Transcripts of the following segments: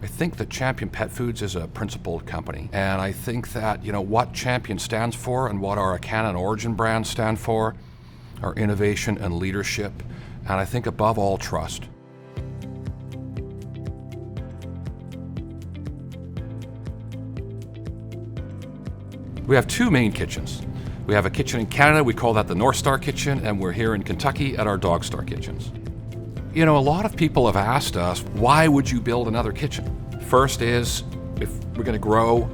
I think that Champion Pet Foods is a principled company, and I think that, what Champion stands for and what our Canada and Origin brands stand for are innovation and leadership, and I think above all, trust. We have two main kitchens. We have a kitchen in Canada, we call that the DogStar Kitchen, and we're here in Kentucky at our DogStar Kitchens. A lot of people have asked us, why would you build another kitchen? First is, if we're going to grow,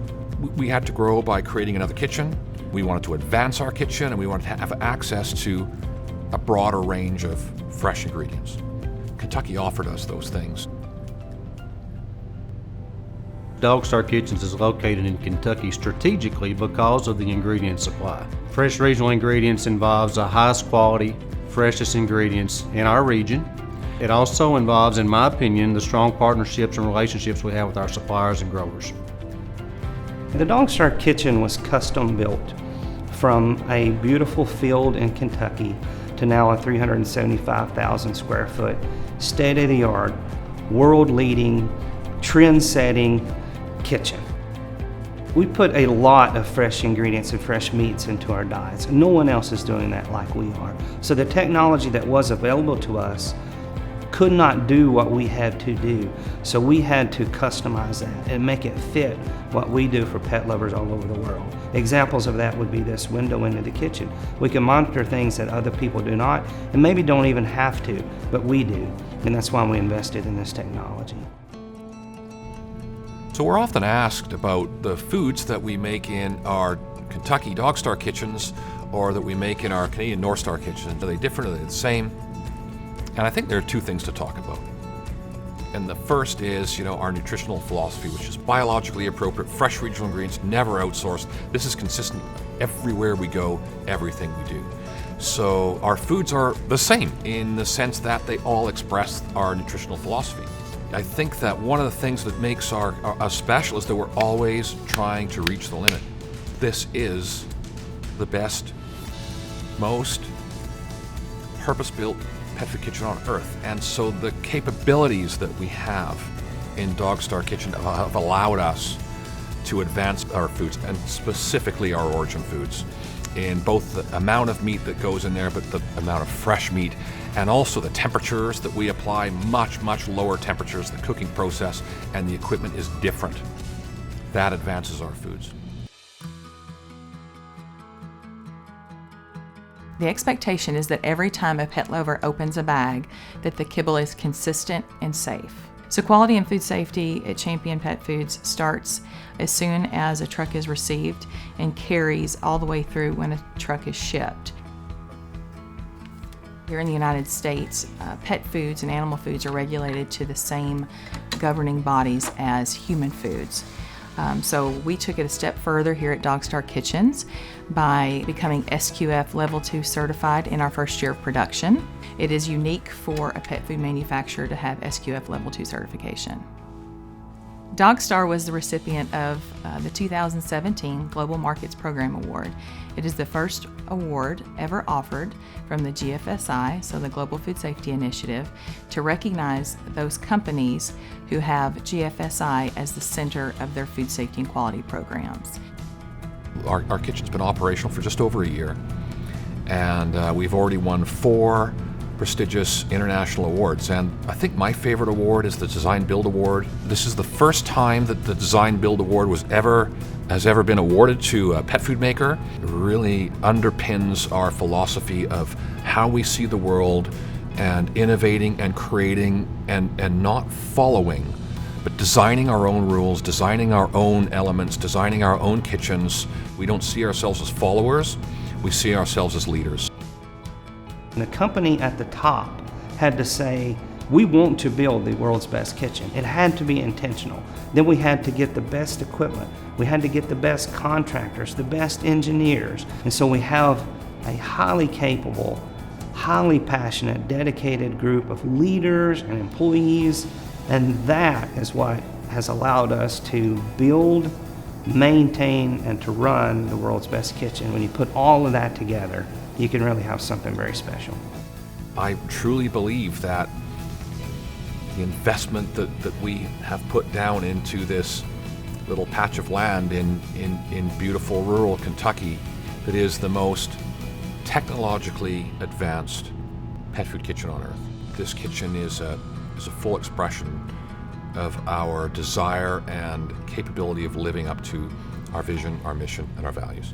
we had to grow by creating another kitchen. We wanted to advance our kitchen, and we wanted to have access to a broader range of fresh ingredients. Kentucky offered us those things. DogStar Kitchens is located in Kentucky strategically because of the ingredient supply. Fresh regional ingredients involves the highest quality, freshest ingredients in our region. It also involves, in my opinion, the strong partnerships and relationships we have with our suppliers and growers. The DogStar Kitchen was custom built from a beautiful field in Kentucky to now a 375,000 square foot, state-of-the-art, world-leading, trend-setting kitchen. We put a lot of fresh ingredients and fresh meats into our diets. No one else is doing that like we are. So the technology that was available to us could not do what we had to do. So we had to customize that and make it fit what we do for pet lovers all over the world. Examples of that would be this window into the kitchen. We can monitor things that other people do not, and maybe don't even have to, but we do. And that's why we invested in this technology. So we're often asked about the foods that we make in our Kentucky DogStar Kitchens or that we make in our Canadian DogStar Kitchens. Are they different? Are they the same? And I think there are two things to talk about. And the first is, our nutritional philosophy, which is biologically appropriate, fresh regional ingredients, never outsourced. This is consistent everywhere we go, everything we do. So our foods are the same in the sense that they all express our nutritional philosophy. I think that one of the things that makes us special is that we're always trying to reach the limit. This is the best, most purpose-built pet food kitchen on earth. And so the capabilities that we have in DogStar Kitchen have allowed us to advance our foods, and specifically our origin foods, in both the amount of meat that goes in there, but the amount of fresh meat, and also the temperatures that we apply, much, much lower temperatures. The cooking process and the equipment is different. That advances our foods. The expectation is that every time a pet lover opens a bag, that the kibble is consistent and safe. So quality and food safety at Champion Pet Foods starts as soon as a truck is received and carries all the way through when a truck is shipped. Here in the United States, pet foods and animal foods are regulated to the same governing bodies as human foods. So we took it a step further here at DogStar Kitchens by becoming SQF Level 2 certified in our first year of production. It is unique for a pet food manufacturer to have SQF Level 2 certification. DogStar was the recipient of the 2017 Global Markets Program Award. It is the first award ever offered from the GFSI, so the Global Food Safety Initiative, to recognize those companies who have GFSI as the center of their food safety and quality programs. Our kitchen's been operational for just over a year, and we've already won 4 prestigious international awards, and I think my favorite award is the Design Build Award. This is the first time that the Design Build Award has ever been awarded to a pet food maker. It really underpins our philosophy of how we see the world and innovating and creating and not following, but designing our own rules, designing our own elements, designing our own kitchens. We don't see ourselves as followers, we see ourselves as leaders. And the company at the top had to say, we want to build the world's best kitchen. It had to be intentional. Then we had to get the best equipment. We had to get the best contractors, the best engineers. And so we have a highly capable, highly passionate, dedicated group of leaders and employees. And that is what has allowed us to build, maintain, and to run the world's best kitchen. When you put all of that together, you can really have something very special. I truly believe that the investment that we have put down into this little patch of land in beautiful rural Kentucky that is the most technologically advanced pet food kitchen on earth. This kitchen is a full expression of our desire and capability of living up to our vision, our mission, and our values.